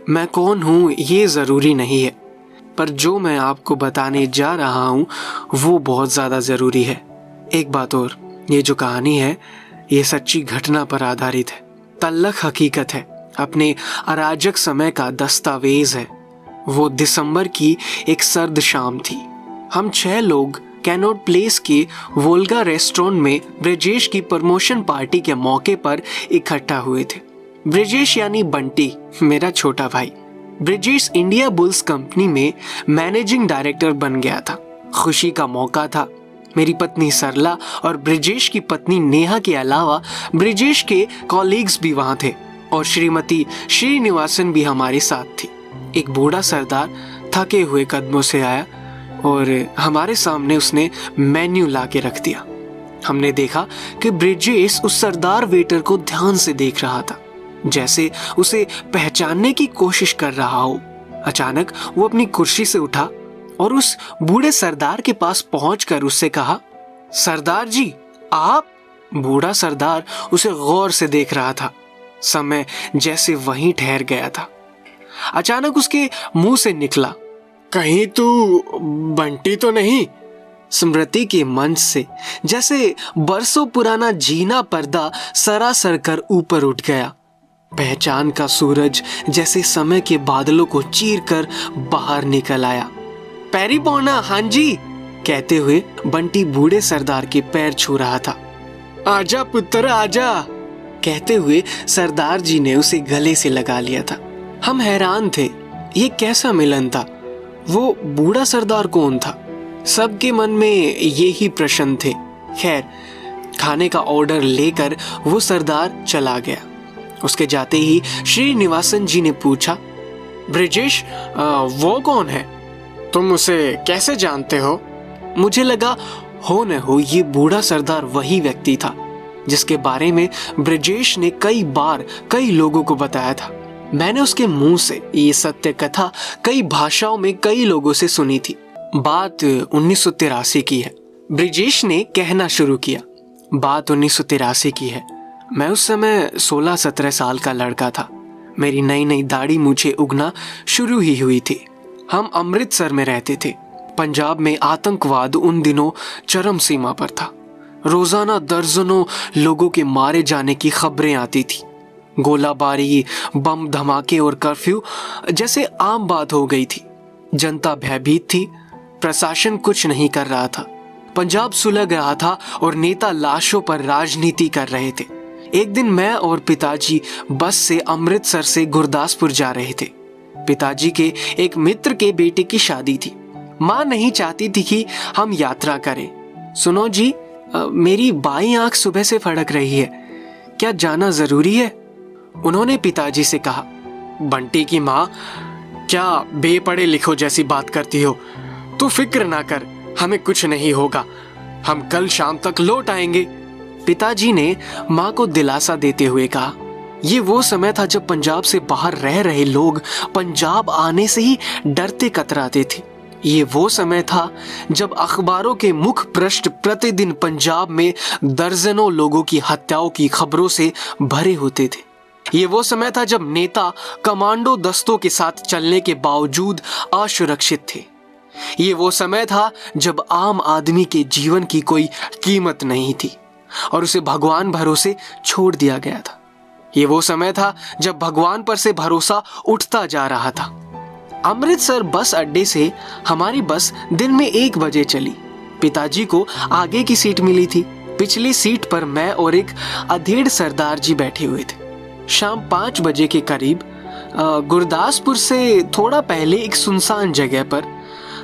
मैं कौन हूँ ये ज़रूरी नहीं है, पर जो मैं आपको बताने जा रहा हूँ वो बहुत ज़्यादा ज़रूरी है। एक बात और, ये जो कहानी है ये सच्ची घटना पर आधारित है, तल्लख हकीकत है, अपने अराजक समय का दस्तावेज है। वो दिसंबर की एक सर्द शाम थी। हम 6 लोग कैनॉट प्लेस के वोल्गा रेस्टोरेंट में ब्रिजेश की प्रमोशन पार्टी के मौके पर इकट्ठा हुए थे। ब्रिजेश यानी बंटी, मेरा छोटा भाई। ब्रिजेश इंडिया बुल्स कंपनी में मैनेजिंग डायरेक्टर बन गया था। खुशी का मौका था। मेरी पत्नी सरला और ब्रिजेश की पत्नी नेहा के अलावा ब्रिजेश के कॉलीग्स भी वहां थे और श्रीमती श्रीनिवासन भी हमारे साथ थी। एक बूढ़ा सरदार थके हुए कदमों से आया और हमारे सामने उसने मेन्यू ला के रख दिया। हमने देखा कि ब्रिजेश उस सरदार वेटर को ध्यान से देख रहा था, जैसे उसे पहचानने की कोशिश कर रहा हो। अचानक वो अपनी कुर्सी से उठा और उस बूढ़े सरदार के पास पहुंचकर उससे कहा, सरदार जी आप? बूढ़ा सरदार उसे गौर से देख रहा था। समय जैसे वहीं ठहर गया था। अचानक उसके मुंह से निकला, कहीं तू बंटी तो नहीं? स्मृति के मंच से जैसे बरसों पुराना जीना पर्दा सरासर कर ऊपर उठ गया। पहचान का सूरज जैसे समय के बादलों को चीर कर बाहर निकल आया। पैरी पौना, हाँ जी, कहते हुए बंटी बूढ़े सरदार के पैर छू रहा था। आजा पुत्र आजा, कहते हुए सरदार जी ने उसे गले से लगा लिया था। हम हैरान थे, ये कैसा मिलन था? वो बूढ़ा सरदार कौन था? सबके मन में यही प्रश्न थे। खैर, खाने का ऑर्डर लेकर वो सरदार चला गया। उसके जाते ही श्रीनिवासन जी ने पूछा, ब्रिजेश वो कौन है? तुम उसे कैसे जानते हो? मुझे लगा हो न हो ये बूढ़ा सरदार वही व्यक्ति था जिसके बारे में ब्रिजेश ने कई बार कई लोगों को बताया था। मैंने उसके मुंह से ये सत्य कथा कई भाषाओं में कई लोगों से सुनी थी। बात 1983 की है। ब्रिजेश ने कहना शुरू किया, बात 1983 की है। मैं उस समय 16-17 साल का लड़का था। मेरी नई नई दाढ़ी मूछें उगना शुरू ही हुई थी। हम अमृतसर में रहते थे। पंजाब में आतंकवाद उन दिनों चरम सीमा पर था। रोजाना दर्जनों लोगों के मारे जाने की खबरें आती थी। गोलाबारी, बम धमाके और कर्फ्यू जैसे आम बात हो गई थी। जनता भयभीत थी। प्रशासन कुछ नहीं कर रहा था। पंजाब सुलग रहा था और नेता लाशों पर राजनीति कर रहे थे। एक दिन मैं और पिताजी बस से अमृतसर से गुरदासपुर जा रहे थे। पिताजी के एक मित्र के बेटे की शादी थी। माँ नहीं चाहती थी कि हम यात्रा करें। सुनो जी, मेरी बाईं आंख सुबह से फड़क रही है, क्या जाना जरूरी है? उन्होंने पिताजी से कहा। बंटी की माँ, क्या बेपढ़े लिखो जैसी बात करती हो? तू फिक्र ना कर, हमें कुछ नहीं होगा, हम कल शाम तक लौट आएंगे। पिताजी ने माँ को दिलासा देते हुए कहा। ये वो समय था जब पंजाब से बाहर रह रहे लोग पंजाब आने से ही डरते कतराते थे। ये वो समय था जब अखबारों के मुख पृष्ठ प्रतिदिन पंजाब में दर्जनों लोगों की हत्याओं की खबरों से भरे होते थे। ये वो समय था जब नेता कमांडो दस्तों के साथ चलने के बावजूद असुरक्षित थे। ये वो समय था जब आम आदमी के जीवन की कोई कीमत नहीं थी और उसे भगवान भरोसे छोड़ दिया गया था। ये वो समय था जब भगवान पर से भरोसा उठता जा रहा था। अमृतसर बस अड्डे से हमारी बस दिन में 1 बजे चली। पिताजी को आगे की सीट मिली थी। पिछली सीट पर मैं और एक अधेड़ सरदार जी बैठे हुए थे। शाम 5 बजे के करीब गुरदासपुर से थोड़ा पहले एक सुनसान जगह पर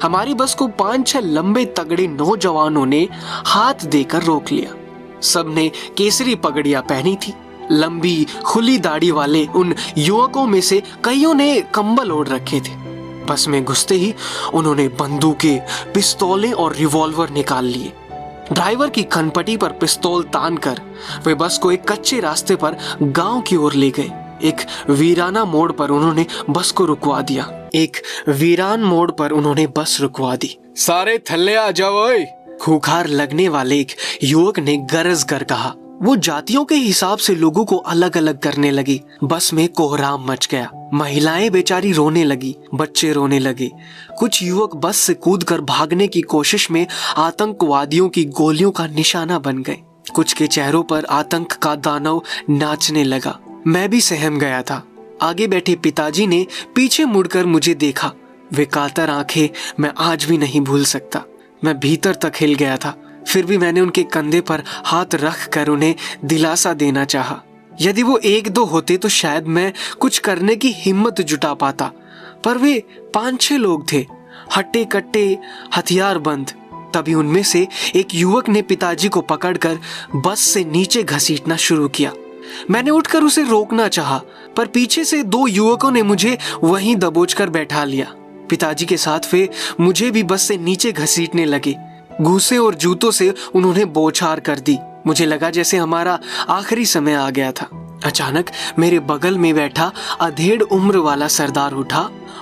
हमारी बस को 5-6 लंबे तगड़े नौजवानों ने हाथ देकर रोक लिया। सबने केसरी पगड़ियां पहनी थी। लंबी खुली दाढ़ी वाले उन युवकों में से कईयों ने कंबल ओढ़ रखे थे। बस में घुसते ही उन्होंने बंदूकें, पिस्तौलें और रिवॉल्वर निकाल लिए। ड्राइवर की खनपटी पर पिस्तौल तानकर वे बस को एक कच्चे रास्ते पर गांव की ओर ले गए। एक वीराना मोड़ पर उन्होंने बस को रुकवा दिया। एक वीरान मोड़ पर उन्होंने बस रुकवा दी। सारे थल्ले आ जाओ ओए, खूंखार लगने वाले एक युवक ने गरज कर कहा। वो जातियों के हिसाब से लोगों को अलग अलग करने लगी। बस में कोहराम मच गया। महिलाएं बेचारी रोने लगी, बच्चे रोने लगे। कुछ युवक बस से कूदकर भागने की कोशिश में आतंकवादियों की गोलियों का निशाना बन गए। कुछ के चेहरों पर आतंक का दानव नाचने लगा। मैं भी सहम गया था। आगे बैठे पिताजी ने पीछे मुड़कर मुझे देखा। वे कातर आंखें मैं आज भी नहीं भूल सकता। मैं भीतर तक हिल गया था। फिर भी मैंने उनके कंधे पर हाथ रख कर उन्हें दिलासा देना चाहा। यदि वो एक दो होते तो शायद मैं कुछ करने की हिम्मत जुटा पाता, पर वे 5-6 लोग थे, हट्टे कट्टे, हथियार बंद। तभी उनमें से एक युवक ने पिताजी को पकड़कर बस से नीचे घसीटना शुरू किया। मैंने उठकर उसे रोकना चाहा, पर पीछे से 2 युवकों ने मुझे वहीं दबोचकर बैठा लिया। पिताजी के साथ वे मुझे भी बस से नीचे घसीटने लगे। घूसे और जूतों से उन्होंने बौछार कर दी। मुझे लगा जैसे हमारा आखिरी समय आ गया था। अचानक मेरे बगल में बैठा अधेड़ उम्र वाला सरदार उठा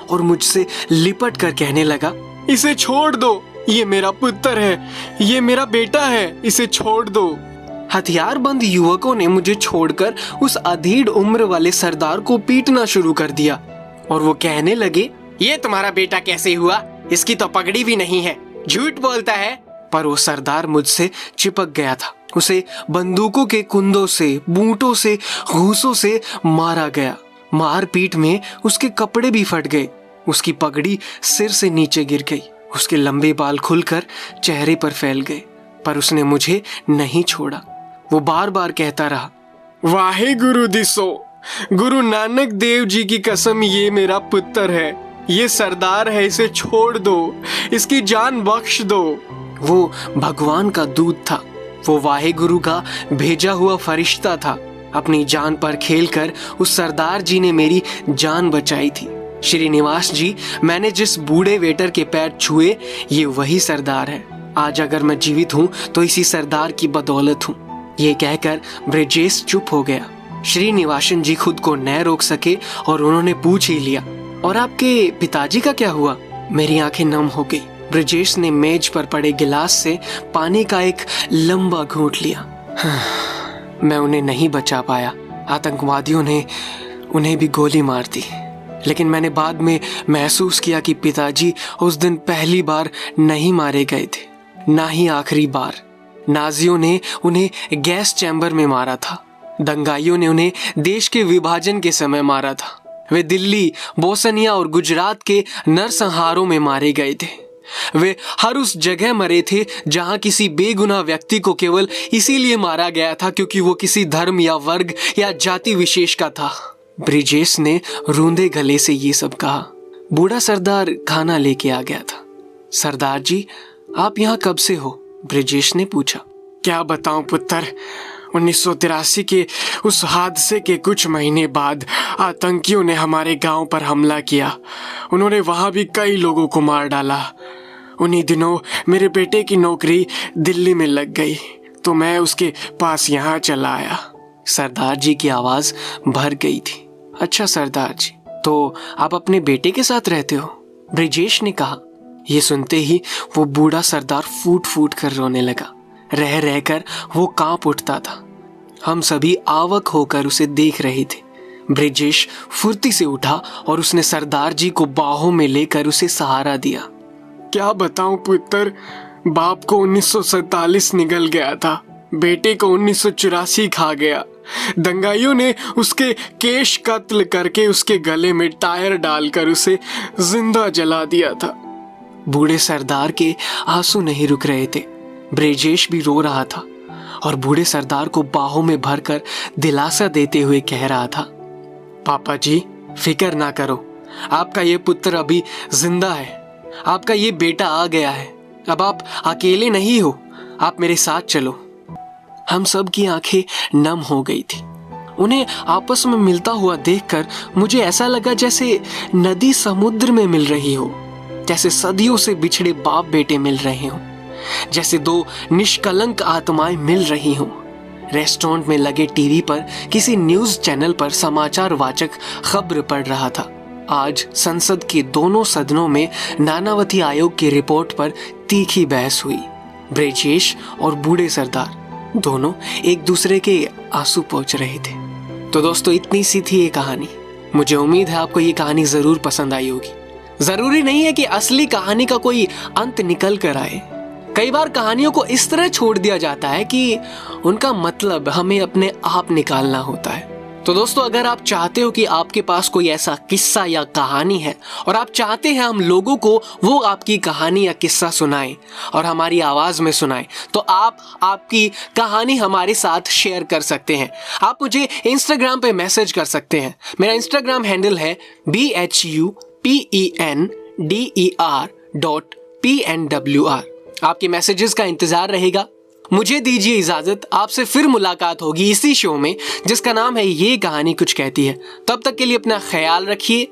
और मुझसे लिपट कर कहने लगा, इसे छोड़ दो, ये मेरा पुत्र है, ये मेरा बेटा है, इसे छोड़ दो। हथियारबंद युवकों ने मुझे छोड़कर उस अधेड़ उम्र वाले सरदार को पीटना शुरू कर दिया और वो कहने लगे, ये तुम्हारा बेटा कैसे हुआ? इसकी तो पगड़ी भी नहीं है, झूठ बोलता है। पर वो सरदार मुझसे चिपक गया था। उसे बंदूकों के कुंदों से, बूटों से, घूसों से मारा गया। मारपीट में उसके कपड़े भी फट गए। उसकी पगड़ी सिर से नीचे गिर गई। उसके लंबे बाल खुलकर चेहरे पर फैल गए, पर उसने मुझे नहीं छोड़ा। वो बार बार कहता रहा, वाहे गुरु दिसो, गुरु नानक देव जी की कसम, ये मेरा पुत्र है, ये सरदार है, इसे छोड़ दो, इसकी जान बख्श दो। वो भगवान का दूत था। वो वाहे गुरु का भेजा हुआ फरिश्ता था। अपनी जान पर खेलकर उस सरदार जी ने मेरी जान बचाई थी। श्रीनिवास जी, मैंने जिस बूढ़े वेटर के पैर छुए, ये वही सरदार है। आज अगर मैं जीवित हूँ तो इसी सरदार की बदौलत हूँ। ये कहकर ब्रजेश चुप हो गया। श्रीनिवासन जी खुद को न रोक सके और उन्होंने पूछ ही लिया, और आपके पिताजी का क्या हुआ? मेरी आंखें नम हो गई। ब्रजेश ने मेज पर पड़े गिलास से पानी का एक लंबा घूंट लिया। मैं उन्हें नहीं बचा पाया। आतंकवादियों ने उन्हें भी गोली मार दी। लेकिन मैंने बाद में महसूस किया कि पिताजी उस दिन पहली बार नहीं मारे गए थे, ना ही आखिरी बार। नाजियों ने उन्हें गैस चैम्बर में मारा था। दंगाइयों ने उन्हें देश के विभाजन के समय मारा था। वे दिल्ली, बोस्निया और गुजरात के नरसंहारों में मारे गए थे। वे हर उस जगह मरे थे जहां किसी बेगुनाह व्यक्ति को केवल इसीलिए मारा गया था क्योंकि वो किसी धर्म या वर्ग या जाति विशेष का था। ब्रिजेश ने रूंधे गले से ये सब कहा। बूढ़ा सरदार खाना लेके आ गया था। सरदार जी, आप यहाँ कब से हो? ब्रिजेश ने पूछा। क्या बताऊं पुत्र, 1983 के उस हादसे के कुछ महीने बाद आतंकियों ने हमारे गांव पर हमला किया। उन्होंने वहां भी कई लोगों को मार डाला। उन्हीं दिनों मेरे बेटे की नौकरी दिल्ली में लग गई, तो मैं उसके पास यहाँ चला आया। सरदार जी की आवाज भर गई थी। अच्छा सरदार जी, तो आप अपने बेटे के साथ रहते हो? ब्रिजेश ने कहा। ये सुनते ही वो बूढ़ा सरदार फूट फूट कर रोने लगा। रह रहकर वो कांप उठता था। हम सभी आवक होकर उसे देख रहे थे। ब्रिजेश फुर्ती से उठा और उसने सरदार जी को बाहों में लेकर उसे सहारा दिया। क्या बताऊं पुत्र, बाप को 1947 निगल गया था, बेटे को 1984 खा गया। दंगाइयों ने उसके केश कत्ल करके उसके गले में टायर डालकर उसे जिंदा जला दिया था। बूढ़े सरदार के आंसू नहीं रुक रहे थे। ब्रिजेश भी रो रहा था और बूढ़े सरदार को बाहों में भरकर दिलासा देते हुए कह रहा था, पापा जी फिक्र ना करो, आपका ये पुत्र अभी जिंदा है, आपका ये बेटा आ गया है। अब आप अकेले नहीं हो, आप मेरे साथ चलो। हम सब की आंखें नम हो गई थी। उन्हें आपस में मिलता हुआ देखकर मुझे ऐसा लगा जैसे नदी समुद्र में मिल रही हो, जैसे सदियों से बिछड़े बाप बेटे मिल रहे हो, जैसे दो निष्कलंक आत्माएं मिल रही हों। रेस्टोरेंट में लगे टीवी पर किसी न्यूज चैनल पर समाचार वाचक खबर पढ़ रहा था। आज संसद के दोनों सदनों में नानावती आयोग की रिपोर्ट पर तीखी बहस हुई। ब्रिजेश और बूढ़े सरदार दोनों एक दूसरे के आंसू पोंछ रहे थे। तो दोस्तों, इतनी सी थी ये कहानी। मुझे उम्मीद है आपको ये कहानी जरूर पसंद आई होगी। जरूरी नहीं है कि असली कहानी का कोई अंत निकल कर आए। कई बार कहानियों को इस तरह छोड़ दिया जाता है कि उनका मतलब हमें अपने आप निकालना होता है। तो दोस्तों, अगर आप चाहते हो कि आपके पास कोई ऐसा किस्सा या कहानी है और आप चाहते हैं हम लोगों को वो आपकी कहानी या किस्सा सुनाएं और हमारी आवाज में सुनाएं, तो आप आपकी कहानी हमारे साथ शेयर कर सकते हैं। आप मुझे इंस्टाग्राम पे मैसेज कर सकते हैं। मेरा इंस्टाग्राम हैंडल है BHUPENDER.PNWR। आपके मैसेजेस का इंतजार रहेगा। मुझे दीजिए इजाजत, आपसे फिर मुलाकात होगी इसी शो में जिसका नाम है ये कहानी कुछ कहती है। तब तक के लिए अपना ख्याल रखिए।